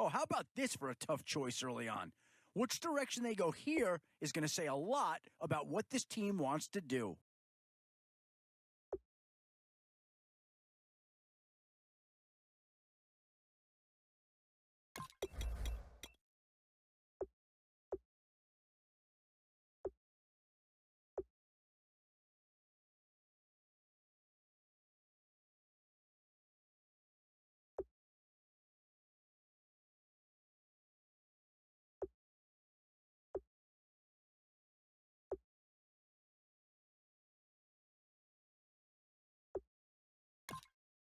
Oh, how about this for a tough choice early on? Which direction they go here is going to say a lot about what this team wants to do.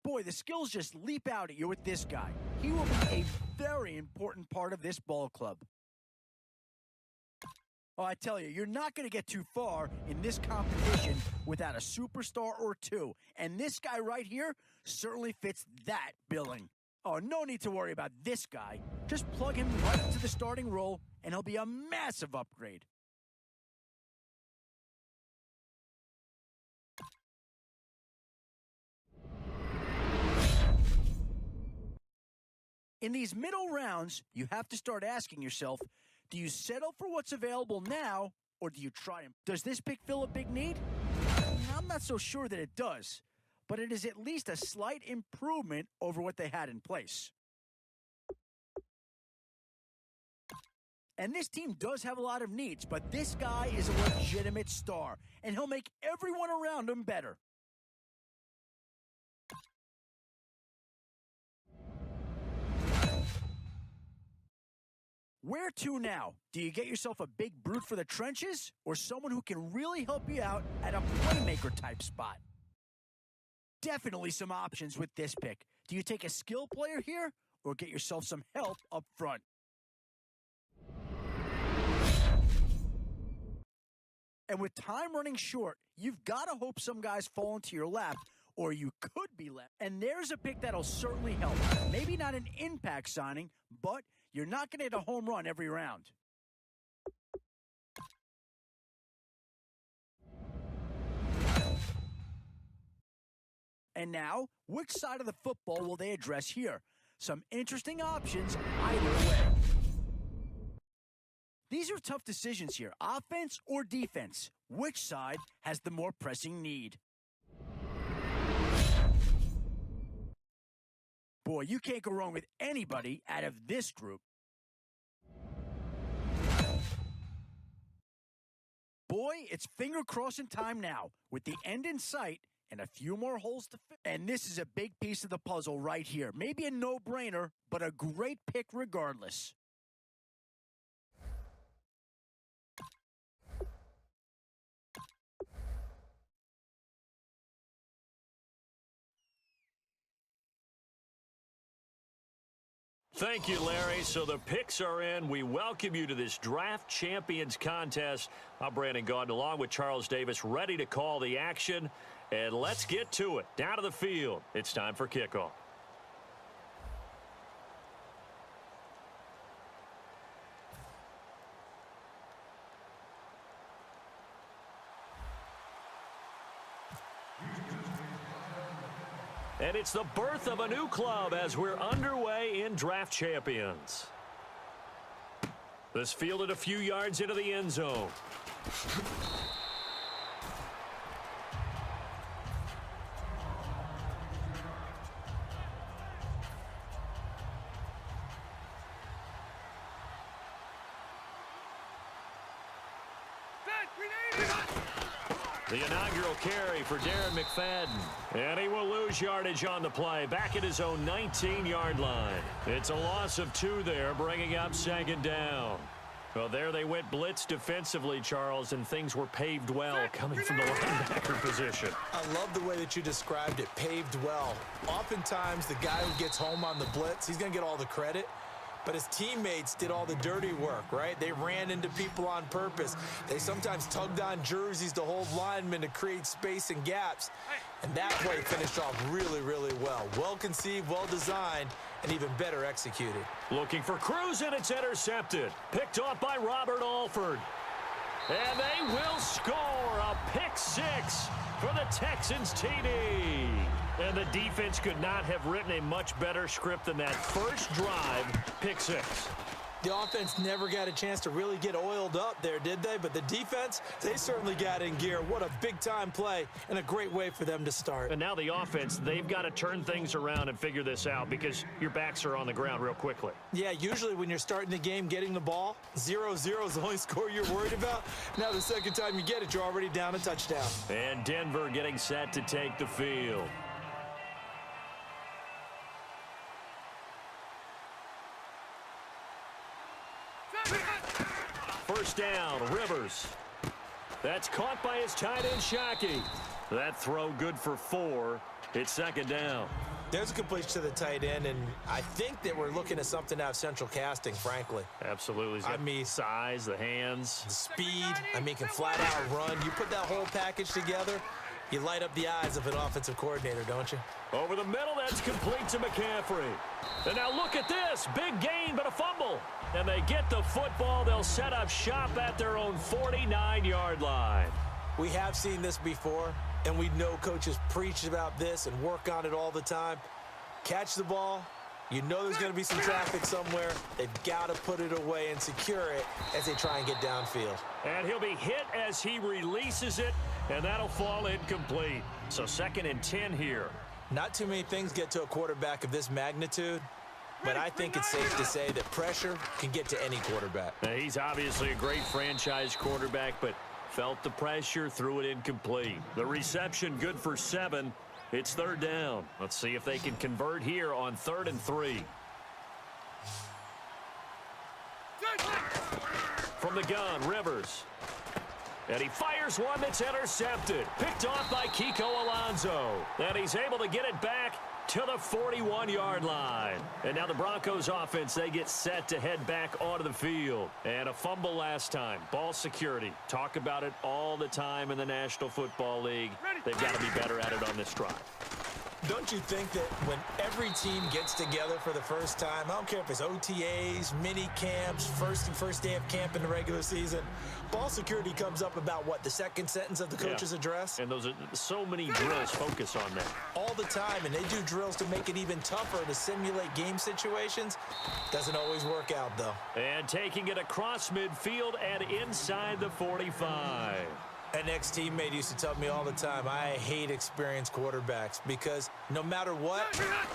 Boy, the skills just leap out at you with this guy. He will be a very important part of this ball club. Oh, I tell you, you're not going to get too far in this competition without a superstar or two. And this guy right here certainly fits that billing. Oh, no need to worry about this guy. Just plug him right into the starting role, and he'll be a massive upgrade. In these middle rounds, you have to start asking yourself, do you settle for what's available now, or do you try him? Does this pick fill a big need? I'm not so sure that it does, but it is at least a slight improvement over what they had in place. And this team does have a lot of needs, but this guy is a legitimate star, and he'll make everyone around him better. Where to now? Do you get yourself a big brute for the trenches, or someone who can really help you out at a playmaker type spot? Definitely some options with this pick. Do you take a skill player here, or get yourself some help up front? And with time running short, you've got to hope some guys fall into your lap, or you could be left. And there's a pick that'll certainly help. Maybe not an impact signing, but you're not going to hit a home run every round. And now, which side of the football will they address here? Some interesting options either way. These are tough decisions here. Offense or defense? Which side has the more pressing need? Boy, you can't go wrong with anybody out of this group. Boy, it's finger-crossing time now, with the end in sight and a few more holes to fill. And this is a big piece of the puzzle right here. Maybe a no-brainer, but a great pick regardless. Thank you, Larry. So the picks are in. We welcome you to this Draft Champions contest. I'm Brandon Gaudin along with Charles Davis, ready to call the action. And let's get to it. Down to the field. It's time for kickoff. And it's the birth of a new club as we're underway in Draft Champions. This fielded a few yards into the end zone. The inaugural carry for Darren McFadden. And he will lose yardage on the play, back at his own 19-yard line. It's a loss of 2 there, bringing up second down. Well, there they went blitz defensively, Charles, and things were paved well coming from the linebacker position. I love the way that you described it, paved well. Oftentimes, the guy who gets home on the blitz, he's going to get all the credit. But his teammates did all the dirty work, right? They ran into people on purpose. They sometimes tugged on jerseys to hold linemen to create space and gaps. And that play finished off really, really well. Well-conceived, well-designed, and even better executed. Looking for Cruz, and it's intercepted. Picked off by Robert Alford. And they will score a pick six for the Texans TD. And the defense could not have written a much better script than that first drive, pick six. The offense never got a chance to really get oiled up there, did they? But the defense, they certainly got in gear. What a big-time play and a great way for them to start. And now the offense, they've got to turn things around and figure this out because your backs are on the ground real quickly. Yeah, usually when you're starting the game getting the ball, 0-0 is the only score you're worried about. Now the second time you get it, you're already down a touchdown. And Denver getting set to take the field. First down, Rivers. That's caught by his tight end, Shockey. That throw good for 4. It's second down. There's a completion to the tight end, and I think that we're looking at something out of central casting, frankly. Absolutely. I mean, size, the hands. The speed. I mean, can flat out run. You put that whole package together, you light up the eyes of an offensive coordinator, don't you? Over the middle, that's complete to McCaffrey. And now look at this. Big gain, but a fumble. And they get the football. They'll set up shop at their own 49-yard line. We have seen this before, and we know coaches preach about this and work on it all the time. Catch the ball. You know there's going to be some traffic somewhere. They've got to put it away and secure it as they try and get downfield. And he'll be hit as he releases it, and that'll fall incomplete. So 2nd and 10 here. Not too many things get to a quarterback of this magnitude, but I think it's safe to say that pressure can get to any quarterback. Now, he's obviously a great franchise quarterback, but felt the pressure, threw it incomplete. The reception good for 7. It's 3rd down. Let's see if they can convert here on 3rd and 3. From the gun, Rivers. And he fires one that's intercepted. Picked off by Kiko Alonso. And he's able to get it back to the 41-yard line. And now the Broncos offense, they get set to head back onto the field. And a fumble last time. Ball security. Talk about it all the time in the National Football League. They've got to be better at it on this drive. Don't you think that when every team gets together for the first time, I don't care if it's OTAs, mini camps, first day of camp in the regular season, ball security comes up about what, the second sentence of the coach's address? And those are so many drills focus on that. All the time, and they do drills to make it even tougher to simulate game situations. Doesn't always work out, though. And taking it across midfield and inside the 45. An ex-teammate used to tell me all the time, I hate experienced quarterbacks because no matter what,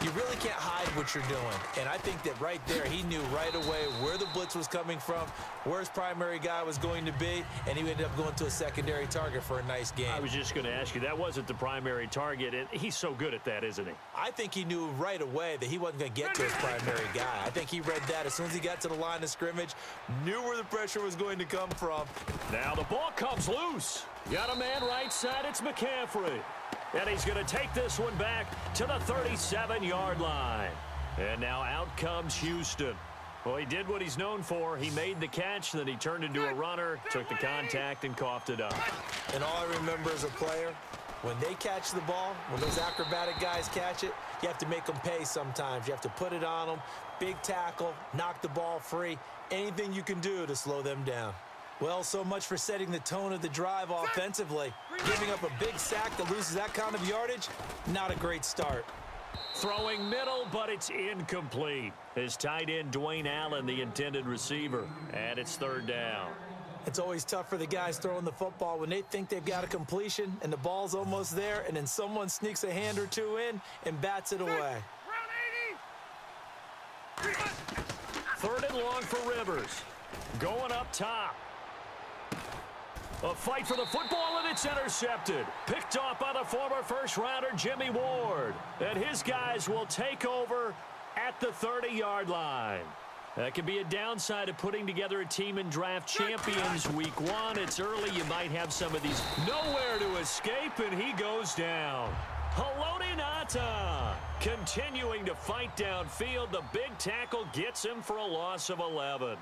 you really can't hide what you're doing. And I think that right there, he knew right away where the blitz was coming from, where his primary guy was going to be, and he ended up going to a secondary target for a nice game. I was just going to ask you, that wasn't the primary target, and he's so good at that, isn't he? I think he knew right away that he wasn't going to get to his primary guy. I think he read that as soon as he got to the line of scrimmage, knew where the pressure was going to come from. Now the ball comes loose. Got a man right side, it's McCaffrey. And he's going to take this one back to the 37-yard line. And now out comes Houston. Well, he did what he's known for. He made the catch, then he turned into a runner, took the contact, and coughed it up. And all I remember as a player, when they catch the ball, when those acrobatic guys catch it, you have to make them pay sometimes. You have to put it on them, big tackle, knock the ball free, anything you can do to slow them down. Well, so much for setting the tone of the drive offensively. Giving up a big sack that loses that kind of yardage, not a great start. Throwing middle, but it's incomplete. His tight end, Dwayne Allen, the intended receiver. And it's 3rd down. It's always tough for the guys throwing the football when they think they've got a completion and the ball's almost there, and then someone sneaks a hand or two in and bats it away. 3rd and long for Rivers. Going up top. A fight for the football, and it's intercepted. Picked off by the former first-rounder Jimmy Ward. And his guys will take over at the 30-yard line. That could be a downside of putting together a team in draft champions week 1. It's early. You might have some of these. Nowhere to escape, and he goes down. Haloti Ngata continuing to fight downfield. The big tackle gets him for a loss of 11.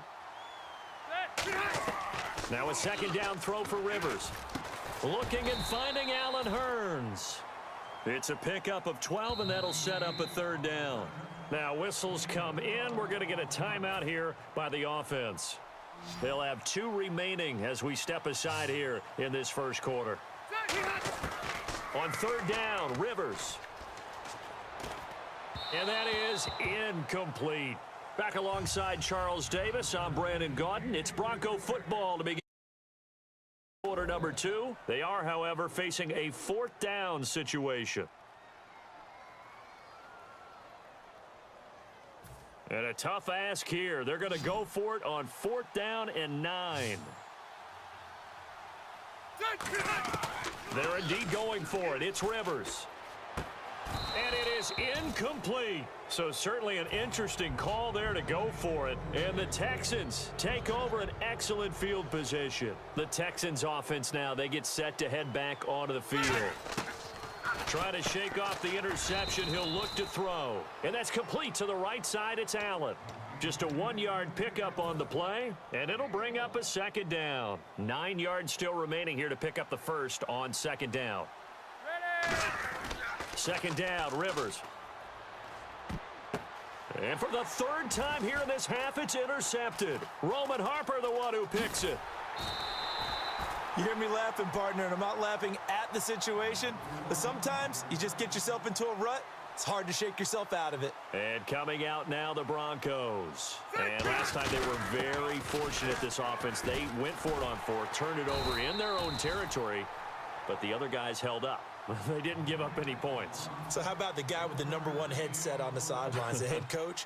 Now a 2nd down throw for Rivers. Looking and finding Allen Hurns. It's a pickup of 12, and that'll set up a 3rd down. Now whistles come in. We're going to get a timeout here by the offense. They'll have 2 remaining as we step aside here in this first quarter. On 3rd down, Rivers. And that is incomplete. Back alongside Charles Davis, I'm Brandon Gaudin. It's Bronco football to begin quarter number 2. They are, however, facing a 4th down situation. And a tough ask here. They're going to go for it on 4th down and 9. They're indeed going for it. It's Rivers. And it is incomplete. So certainly an interesting call there to go for it. And the Texans take over an excellent field position. The Texans offense now, they get set to head back onto the field. Trying to shake off the interception, he'll look to throw. And that's complete to the right side. It's Allen. Just a 1-yard pickup on the play, and it'll bring up a 2nd down. 9 yards still remaining here to pick up the first on 2nd down. Ready. 2nd down, Rivers. And for the 3rd time here in this half, it's intercepted. Roman Harper, the one who picks it. You hear me laughing, partner, and I'm not laughing at the situation, but sometimes you just get yourself into a rut. It's hard to shake yourself out of it. And coming out now, the Broncos. And last time they were very fortunate, this offense. They went for it on 4th, turned it over in their own territory, but the other guys held up. They didn't give up any points. So how about the guy with the #1 headset on the sidelines, the head coach?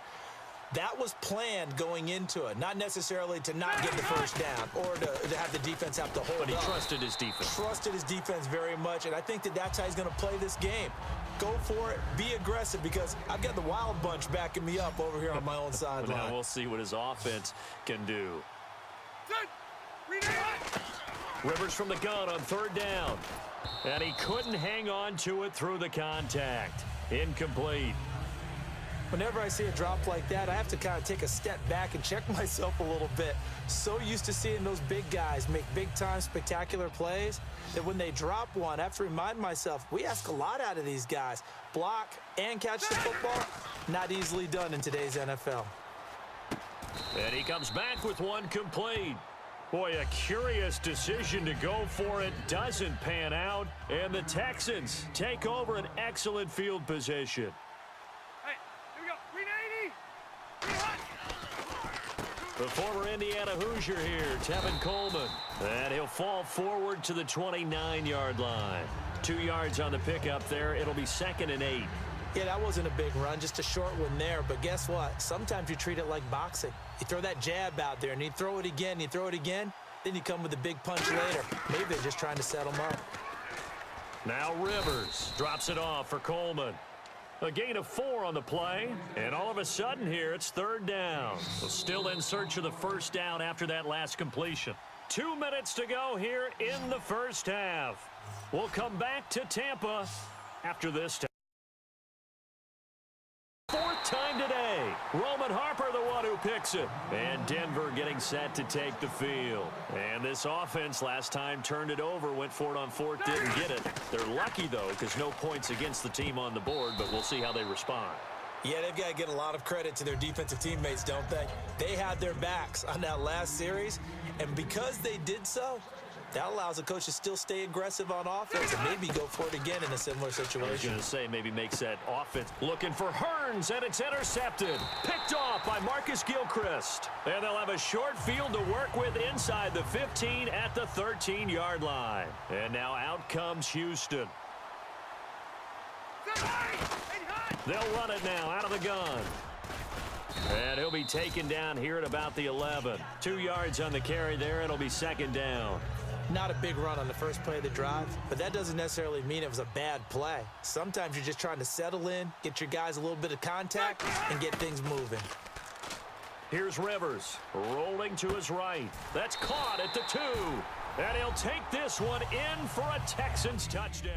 That was planned going into it, not necessarily to not get the first down or to have the defense have to hold up. But he trusted his defense. Trusted his defense very much, and I think that's how he's going to play this game. Go for it, be aggressive, because I've got the wild bunch backing me up over here on my own sideline. Now we'll see what his offense can do. Rivers from the gun on 3rd down. And he couldn't hang on to it through the contact. Incomplete. Whenever I see a drop like that, I have to kind of take a step back and check myself a little bit. So used to seeing those big guys make big-time spectacular plays that when they drop one, I have to remind myself, we ask a lot out of these guys. Block and catch the football, not easily done in today's NFL. And he comes back with one complete. Boy, a curious decision to go for it doesn't pan out, and the Texans take over an excellent field position. Hey, here we go. 390. The former Indiana Hoosier here, Tevin Coleman. And he'll fall forward to the 29-yard line. 2 yards on the pickup there. It'll be 2nd and 8. Yeah, that wasn't a big run, just a short one there. But guess what? Sometimes you treat it like boxing. You throw that jab out there, and you throw it again, you throw it again, then you come with a big punch later. Maybe they're just trying to set them up. Now Rivers drops it off for Coleman. A gain of 4 on the play, and all of a sudden here, it's 3rd down. So still in search of the first down after that last completion. 2 minutes to go here in the first half. We'll come back to Tampa after this time. 4th time today. Roman Harper, the one who picks it. And Denver getting set to take the field. And this offense last time turned it over, went for it on 4th, didn't get it. They're lucky, though, because no points against the team on the board, but we'll see how they respond. Yeah, they've got to get a lot of credit to their defensive teammates, don't they? They had their backs on that last series, and because they did so, that allows the coach to still stay aggressive on offense and maybe go for it again in a similar situation. I was going to say maybe makes that offense. Looking for Hearns, and it's intercepted. Picked off by Marcus Gilchrist. And they'll have a short field to work with inside the 15 at the 13-yard line. And now out comes Houston. They'll run it now out of the gun. And he'll be taken down here at about the 11. 2 yards on the carry there. It'll be 2nd down. Not a big run on the first play of the drive, but that doesn't necessarily mean it was a bad play. Sometimes you're just trying to settle in, get your guys a little bit of contact, and get things moving. Here's Rivers, rolling to his right. That's caught at the 2. And he'll take this one in for a Texans touchdown.